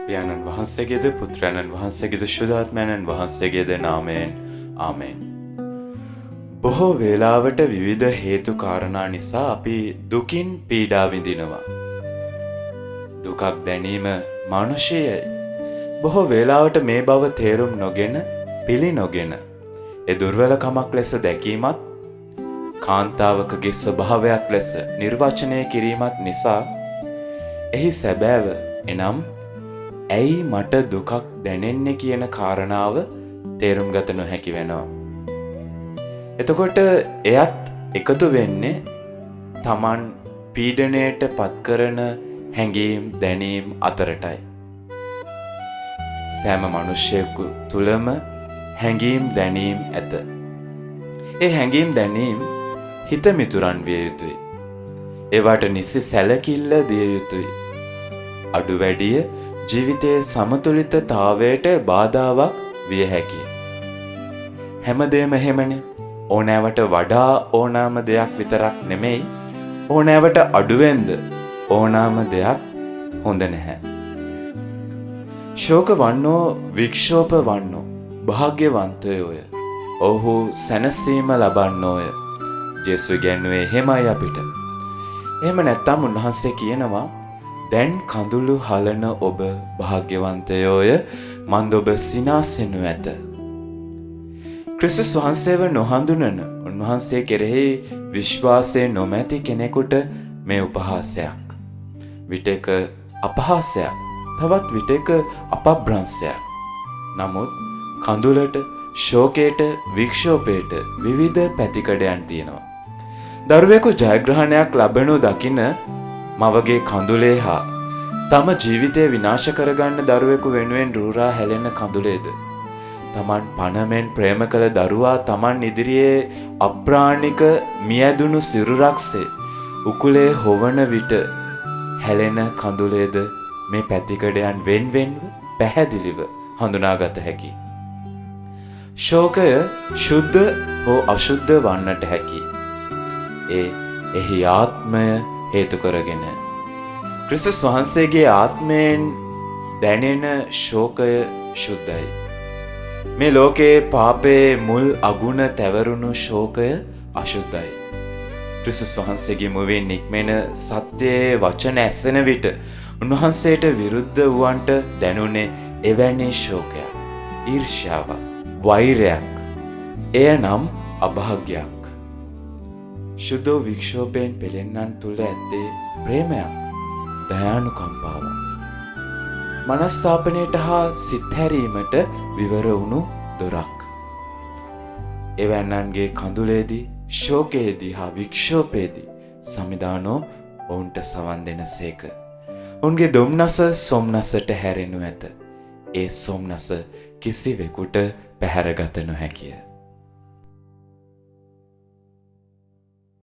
පියාණන් වහන්සේගේද පුත්‍රයන්න් වහන්සේගේද ශුද්ධාත්මයන්න් වහන්සේගේද නාමයෙන් ආමෙන්. බොහෝ වේලාවට විවිධ හේතු කාරණා නිසා අපි දුකින් පීඩා විඳිනවා. දුකක් දැනීම මානුෂීයයි. බොහෝ වේලාවට මේ බව තේරුම් නොගෙන පිළි නොගෙන ඒ දුර්වලකමක් ලෙස දැකීමත් කාන්තාවකගේ ස්වභාවයක් ලෙස නිර්වචනය කිරීමත් නිසා එහි සැබෑව එනම් ඇයි මට දුකක් දැනෙන්නේ කියන කාරණාව තේරුම් ගත නොහැකි වෙනවා. එතකොට එයත් එකතු වෙන්නේ Taman පීඩණයට පත් කරන හැඟීම් දැනීම් අතරටයි. සෑම මිනිසෙකු තුලම හැඟීම් දැනීම් ඇත. ඒ හැඟීම් දැනීම් හිත මිතුරන් විය යුතුයි. ඒවට නිසි සැලකිල්ල දිය යුතුයි. අඩු වැඩිය ජීවිතයේ සමතුලිතතාවයට බාධාවක් විය හැකියි. හැමදේම එහෙමනේ. ඕනෑවට වඩා ඕනෑම දෙයක් විතරක් නෙමෙයි ඕනෑවට අඩුවෙන්ද ඕනෑම දෙයක් හොඳ නැහැ. ශෝක වන්නෝ වික්ෂෝප වන්නෝ භාග්‍යවන්තයෝය. ඔහු සැනසීම ලබන්නෝය. ජේසු ඉගැන්වුවේ එහෙමයි අපිට. එහෙම නැත්නම් උන්වහන්සේ කියනවා දැන් කඳුළු හලන ඔබ භාග්‍යවන්තයෝය මන්ද ඔබ සිනාසෙනු ඇත. ක්‍රිස්තුස් වහන්සේව නොහඳුනන උන්වහන්සේ කෙරෙහි විශ්වාසය නොමැති කෙනෙකුට මේ උපහාසයක්. විටක අපහාසයක්, තවත් විටක අපභ්‍රංශයක්. නමුත් කඳුලට, ශෝකයට, වික්ෂෝපයට විවිධ පැතිකඩයන් තියෙනවා. දරුවෙකු ජයග්‍රහණයක් ලබනු දකින මවගේ කඳුලේ හා තම ජීවිතය විනාශ කරගන්න දරුවෙකු වෙනුවෙන් රූරා හැලෙන කඳුලේද තමන් පණමෙන් ප්‍රේම කළ දරුවා තමන් ඉදිරියේ අප්‍රාණික මියැදුණු සිරුරක්සේ උකුලේ හොවන විට හැලෙන කඳුලේද මේ පැතිකඩයන් වෙන්වෙන්ව පැහැදිලිව හඳුනාගත හැකි. ශෝකය ශුද්ධ හෝ අශුද්ධ වන්නට හැකි. එහි ආත්මය හේතු කරගෙන ක්‍රිස්තුස් වහන්සේගේ ආත්මයෙන් දැනෙන ශෝකය ශුද්ධයි. මේ ලෝකයේ පාපයේ මුල් අගුණ තැවරුණු ශෝකය අශුද්ධයි. ක්‍රිස්තුස් වහන්සේගේ මුවින් නික්මෙන සත්‍යයේ වචන ඇසෙන විට උන්වහන්සේට විරුද්ධ වූවන්ට දැනුනේ එවැනි ශෝකයක්, ඊර්ෂ්‍යාවක්, වෛරයක්. එය නම් අභාග්‍යයක්. ශුද්ධ වික්ෂෝපයෙන් පෙළෙන්නන් තුළ ඇත්තේ ප්‍රේමයක්, දයානුකම්පාවක්. මනස්ථාපනයට හා සිත්හැරීමට විවර වුණු දොරක්. එවැන්නන්ගේ කඳුලේදී, ශෝකයේදී හා වික්ෂෝපයේදී සමිදානෝ ඔවුන්ට සවන් දෙන සේක. ඔවුන්ගේ දුම්නස සොම්නසට හැරෙනු ඇත. ඒ සොම්නස කිසිවෙකුට පැහැරගත නොහැකිය.